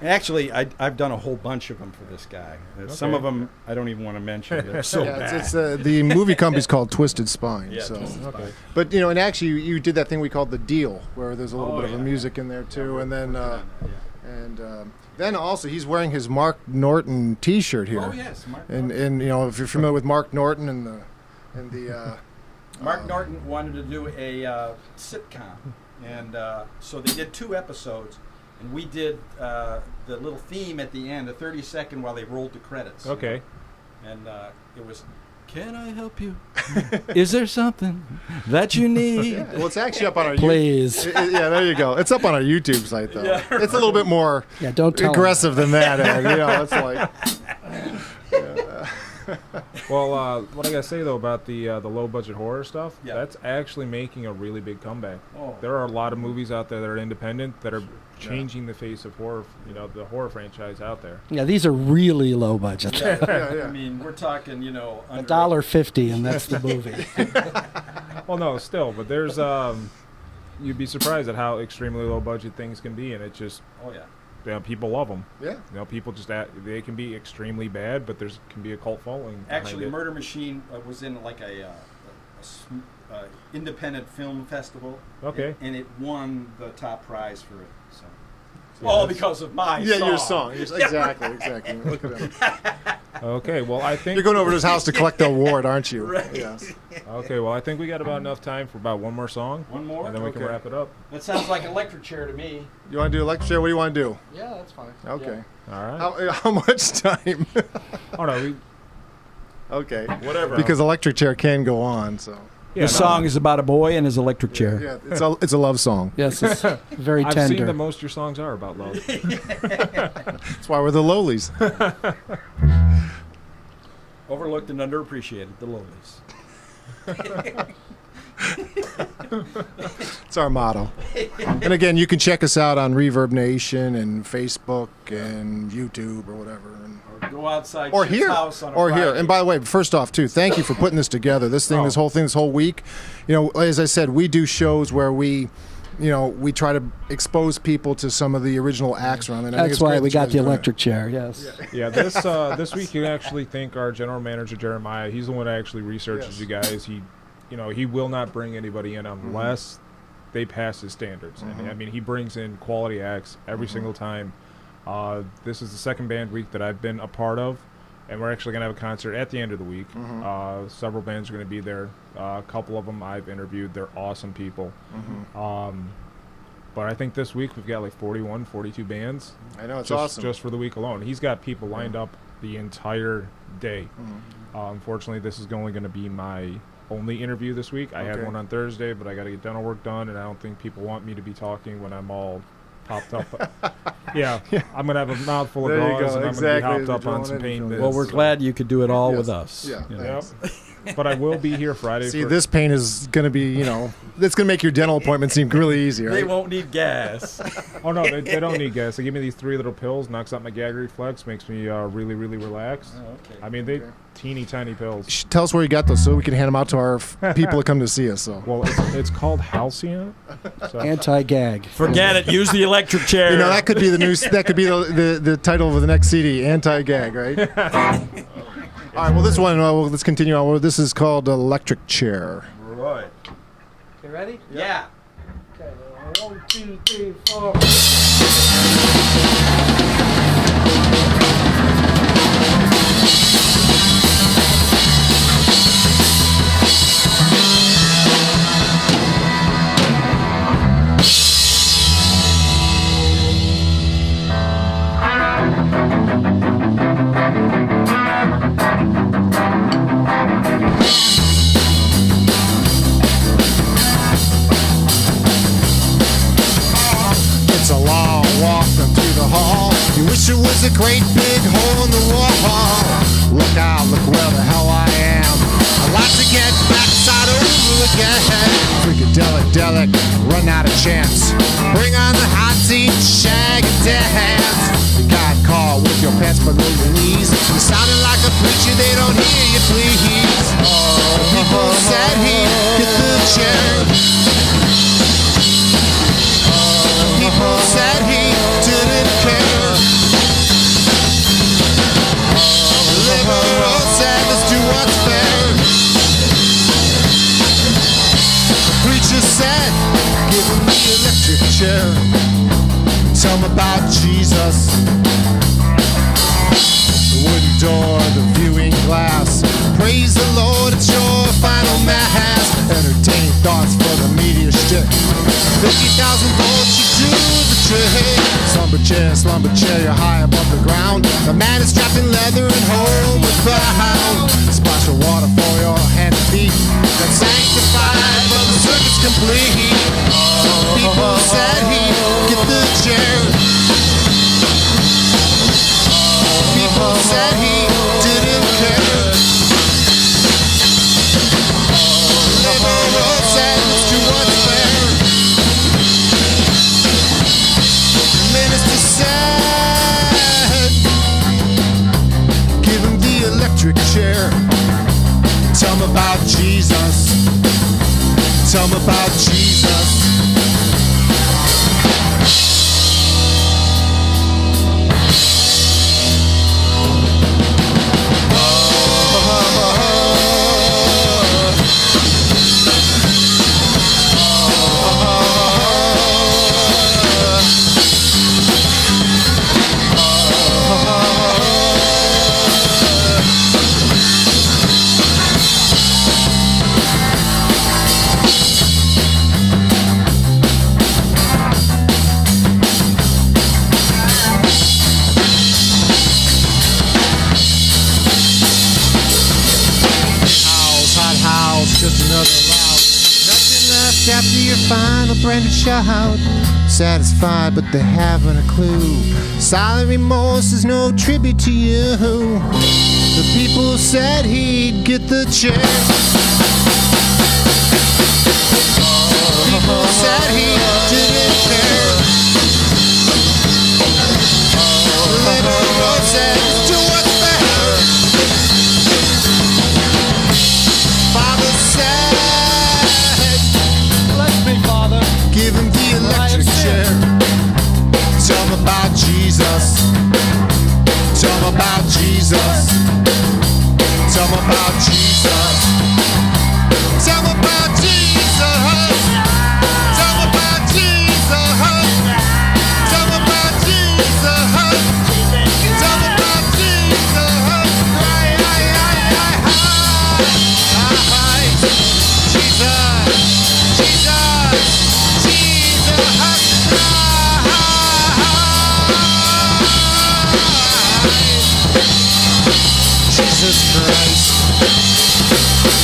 Actually, I've done a whole bunch of them for this guy. Some of them I don't even want to mention. They're so bad. It's the movie company's called Twisted Spine. Yeah, so. Twisted Spine. Okay. But, and actually you did that thing we called The Deal, where there's a little bit of a music in there, too. Yeah, and then yeah. then also he's wearing his Mark Norton T-shirt here. Oh, yes, Mark and Norton. if you're familiar with Mark Norton and the Mark Norton wanted to do a sitcom, and so they did 2 episodes, and we did the little theme at the end, a 30-second while they rolled the credits. Okay. And it was, "Can I help you? Is there something that you need?" Yeah, well, it's actually up on our Please. yeah, there you go. It's up on our YouTube site, though. Yeah, It's a little bit more don't tell aggressive than that, Ed. It's like... Well, what I gotta say though about the low budget horror stuff, Yeah. that's actually making a really big comeback. Oh. There are a lot of movies out there that are independent that are changing the face of horror, the horror franchise out there. Yeah, these are really low budget. Yeah. I mean, we're talking, $1.50, and that's the movie. Well, no, still, but there's you'd be surprised at how extremely low budget things can be, and it just Oh yeah. people love them. Yeah. People just they can be extremely bad, but can be a cult following. Actually, behind it. Murder Machine was in like a independent film festival. Okay. And it won the top prize for it. So. Yeah, All that's- because of my Yeah, song. your song. Exactly. Look at him. Okay, well, I think You're going over to his house to collect the award, aren't you? Right. Yes. Okay, well, I think we got about enough time for about one more song. One more? And then we can Okay. wrap it up. That sounds like electric chair to me. You want to do electric chair? What do you want to do? Yeah, that's fine. Okay. All right. How much time? Oh, no, Okay. Whatever. Because electric chair can go on, so. This song is about a boy and his electric chair. Yeah, it's a love song. Yes, it's very I've tender. seen that most of your songs are about love. That's why we're the lowlies. Overlooked and underappreciated, the lowlies. It's our motto. And again, you can check us out on Reverb Nation and Facebook and YouTube or whatever. Go outside Or Chip's here, house on a or here. Friday. And by the way, first off, too, thank you for putting this together. This whole week. As I said, we do shows where we try to expose people to some of the original acts around. And I think That's it's why great we that you got guys the are doing electric chair. Yes. Yeah, this week you actually thank our general manager Jeremiah. He's the one that actually researches you guys. He will not bring anybody in unless they pass his standards. And I mean, he brings in quality acts every single time. This is the second band week that I've been a part of, and we're actually going to have a concert at the end of the week. Several bands are going to be there. A couple of them I've interviewed. They're awesome people. But I think this week we've got like 41, 42 bands. I know, it's just, awesome. Just for the week alone. He's got people lined up the entire day. Unfortunately, this is only going to be my only interview this week. I had Okay. one on Thursday, but I got to get dental work done, and I don't think people want me to be talking when I'm all popped up. yeah, I'm gonna have a mouthful of There you gauze, go, and I'm exactly, gonna be as hopped you're up on drawing some in, pain Phil. meds. Well, we're Yes. glad you could do it all Yes. with us. Yeah, you know. Yep. thanks. But I will be here Friday. See, for, this pain is going to be, it's going to make your dental appointment seem really easy, They right? won't need gas. Oh no, they don't need gas. They give me these 3 little pills, knocks out my gag reflex, makes me really, really relaxed. Oh, okay. I mean, they teeny tiny pills. Tell us where you got those so we can hand them out to our people that come to see us. So. Well, it's called Halcyon. So. Anti-gag. Forget it. Use the electric chair. That could be the new. That could be the title of the next CD, Anti-Gag, right? All right. Well, this one. Let's continue on. Well, this is called Electric Chair. Right. Okay, ready? Yeah. Okay, 1, 2, 3, 4. It's a long walk through the hall. You wish there was a great big hole in the wall. Look out, look where the hell I am. I'd like to get backside over again. Freakadelic, run out of chance. Bring on the hot seat, shag and dance. You got caught with your pants below your knees. You sounded like a preacher, they don't hear you, please. People said he'd get the chair. People said he didn't care. Liberals said let's do what's fair. The preacher said, give him the electric chair. Tell him about Jesus. The wooden door, the viewing glass. Praise the Lord, it's your final mass. Entertaining thoughts for the media shtick. 50,000 volts, you do the trick. Slumber chair, you're high above the ground. The man is trapped in leather and homeward bound. Splash of water for your hands and feet. Then sanctified, but the circuit's complete. People said he'd get the chair. People said he didn't care. Liberals said let's do what's fair. Minister said, give him the electric chair. Tell him about Jesus. Tell him about Jesus. Just another loud. Nothing left after your final branded shout. Satisfied, but they haven't a clue. Silent remorse is no tribute to you. The people said he'd get the chair. People said he didn't care. Liberals said do what's fair. Father said, Bless me, Father. give him the electric chair. Tell him about Jesus. Tell him about Jesus. Tell him about Jesus. Tell him about Jesus. Tell him about Jesus. Tell him about Jesus. Tell him about Jesus. Jesus Christ.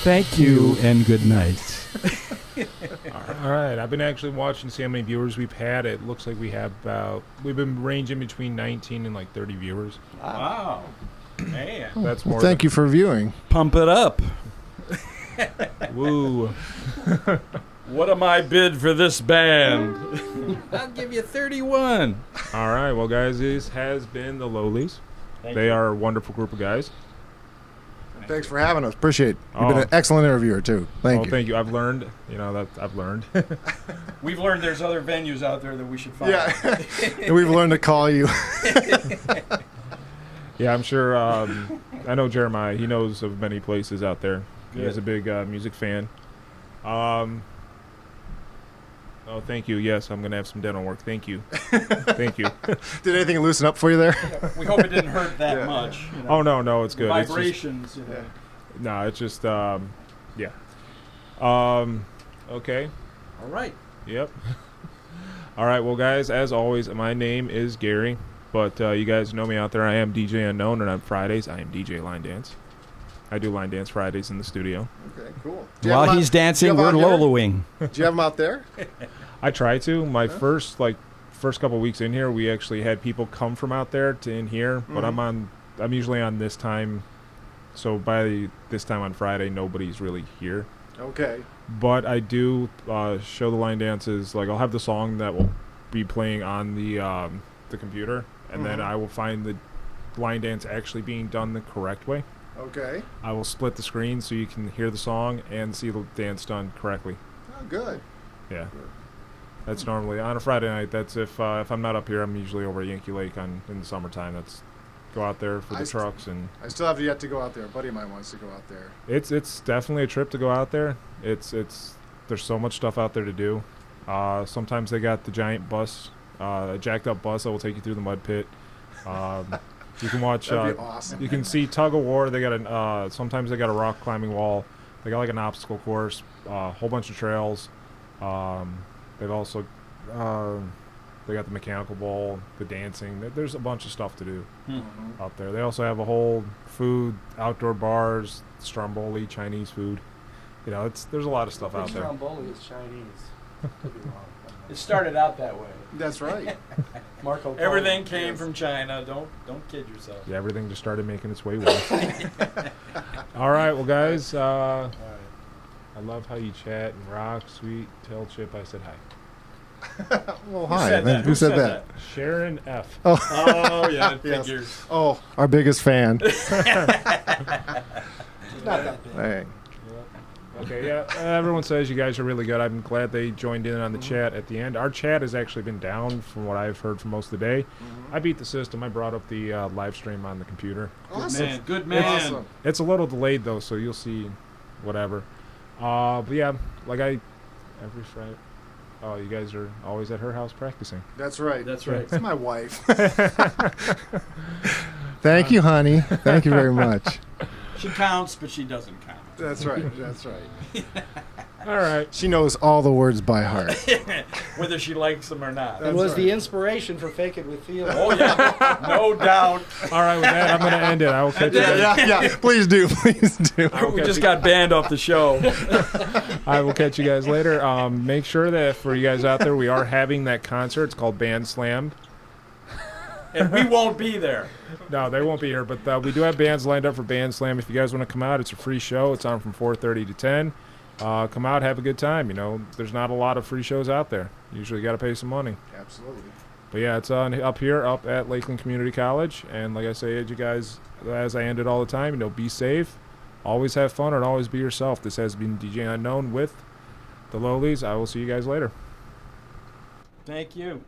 Thank you and good night. All right, I've been actually watching to see how many viewers we've had. It looks like we've been ranging between 19 and like 30 viewers. Wow. Man. That's more. Thank you for viewing. Pump it up. Woo. What am I bid for this band? I'll give you 31. All right, well, guys, this has been the Lowlies. They are a wonderful group of guys. Thanks for having us. Appreciate it. You've Oh. been an excellent interviewer, too. Thank you. Thank you. I've learned, I've learned. We've learned there's other venues out there that we should find. Yeah. And we've learned to call you. Yeah, I'm sure. I know Jeremiah. He knows of many places out there. Good. He's a big music fan. Oh, thank you. Yes, I'm going to have some dental work. Thank you. Thank you. Did anything loosen up for you there? We hope it didn't hurt that much. You know. Oh, no, it's good. Vibrations. You know. No, it's just, yeah. Okay. All right. Yep. All right, well, guys, as always, my name is Gary, but you guys know me out there. I am DJ Unknown, and on Fridays, I am DJ Line Dance. I do line dance Fridays in the studio. Okay, cool. While he's dancing, we're Loloing. Do you have them out there? I try to. My first couple weeks in here, we actually had people come from out there to in here, but I'm usually on this time, so by this time on Friday, nobody's really here. Okay. But I do show the line dances. Like, I'll have the song that will be playing on the computer, and then I will find the line dance actually being done the correct way. Okay. I will split the screen so you can hear the song and see the dance done correctly. Oh, good. Yeah. That's normally on a Friday night. That's if I'm not up here, I'm usually over at Yankee Lake in the summertime. That's go out there for the trucks and. I still have yet to go out there. A buddy of mine wants to go out there. It's definitely a trip to go out there. It's there's so much stuff out there to do. Sometimes they got the giant bus, a jacked up bus that will take you through the mud pit. You can watch. That'd be awesome. You can see tug of war. They got sometimes they got a rock climbing wall. They got like an obstacle course, a whole bunch of trails. They've also they got the mechanical bowl, the dancing. There's a bunch of stuff to do out there. They also have a whole food, outdoor bars, stromboli, Chinese food. You know, there's a lot of stuff out there. Stromboli is Chinese. Could be wrong. It started out that way. That's right. Marco Polo. Everything came from China. Don't kid yourself. Yeah, everything just started making its way west. All right, well, guys, I love how you chat and rock. Sweet, tell Chip I said hi. Well, Who hi. said that? Who said that? Sharon F. Oh yeah, it Yes. figures. Oh, our biggest fan. Not that big. Hey. Okay, yeah. Everyone says you guys are really good. I'm glad they joined in on the chat at the end. Our chat has actually been down from what I've heard for most of the day. I beat the system. I brought up the live stream on the computer. Awesome. Good man. Awesome. It's a little delayed though, so you'll see whatever. But yeah, like every Friday. Oh, you guys are always at her house practicing. That's right. That's right. It's my wife. Thank you, honey. Thank you very much. She counts, but she doesn't count. That's right. That's right. All right. She knows all the words by heart. Whether she likes them or not. It was the inspiration for Fake It With Feeling. Oh yeah, no doubt. All right, with that, I'm going to end it. I will catch you guys. Yeah. Please do. Please do. We just got banned off the show. I will catch you guys later. Make sure that for you guys out there, we are having that concert. It's called Band Slam. And we won't be there. No, they won't be here, but we do have bands lined up for Band Slam. If you guys want to come out, it's a free show. It's on from 4:30 to 10. Come out, have a good time. You know, there's not a lot of free shows out there. Usually you got to pay some money. Absolutely. But yeah, it's up here, up at Lakeland Community College. And like I say, you guys, as I end it all the time, you know, be safe, always have fun, and always be yourself. This has been DJ Unknown with the Lowlies. I will see you guys later. Thank you.